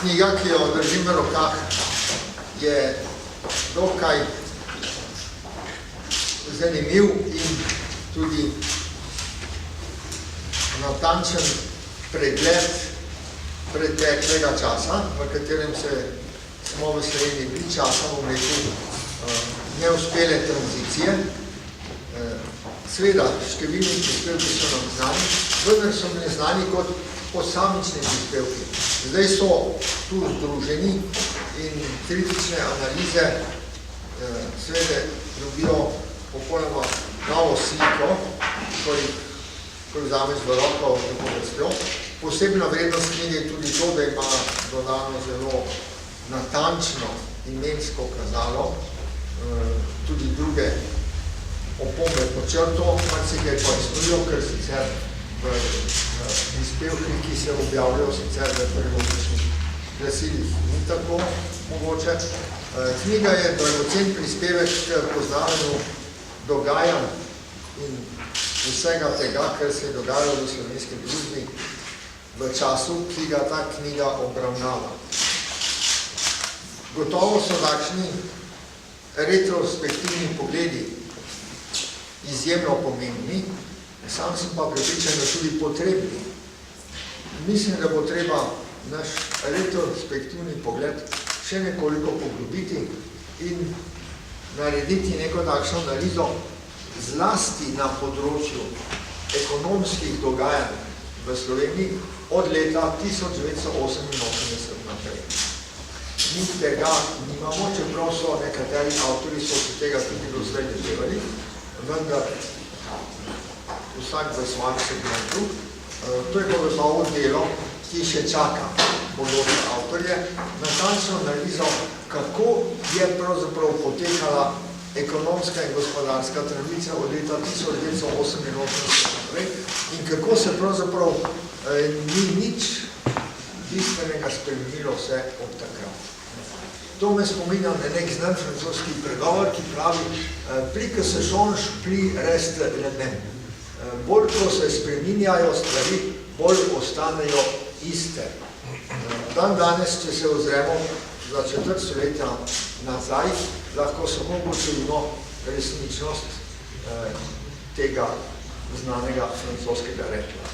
knjiga, ki jo držim v rokah, je dokaj zanimiv in tudi natančen pregled preteklega časa, v katerem smo v Sloveniji bili časa, bom rekel, neuspele tranzicije. Seveda, številni prispevki so nam znani, vendar so mi znani kot posamični prispevki. Zdaj so tu združeni in kritične analize seveda dobijo popolnoma novo sliko, ko vzameš v roko dopovedstjo. Posebna vrednost knjige je tudi to, da ima dodano zelo natančno imensko kazalo, tudi druge opombe po črto, marsikaj pojasnijo, ker sicer v prispevkih, ki se objavljajo sicer v periodičnih glasilih, ni tako mogoče. Knjiga je dragocen prispevek k poznavanju dogajanj in vsega tega, kar se je dogajalo v slovenski družbi v času, ki ga ta knjiga obravnava. Gotovo so takšni retrospektivni pogledi izjemno pomembni, sam sem pa prepričan, da tudi potrebni. Mislim, da bo treba naš retrospektivni pogled še nekoliko poglobiti in narediti neko takšno analizo zlasti na področju ekonomskih dogajanj v Sloveniji od leta 1988 naprej. Mi tega nimamo, čeprav so nekateri avtori so se tega tudi do zdaj doživeli, vendar vsak v svojem segmentu. To je gotovo delo, ki še čaka bodoče avtorje, natančno analizo, kako je pravzaprav potekala ekonomska in gospodarska tranzicija od leta 1988 naprej in kako se pravzaprav ni nič bistvenega spremenilo vse od takrat. To me spominja na nek znan francoski pregovor, ki pravi plus que se change, plus reste le même. Bolj, ko se spreminjajo stvari, bolj ostanejo iste. Dan danes, če se ozremo za četrt stoletja nazaj, lahko samo ugotovimo resničnost tega znanega francoskega rekla.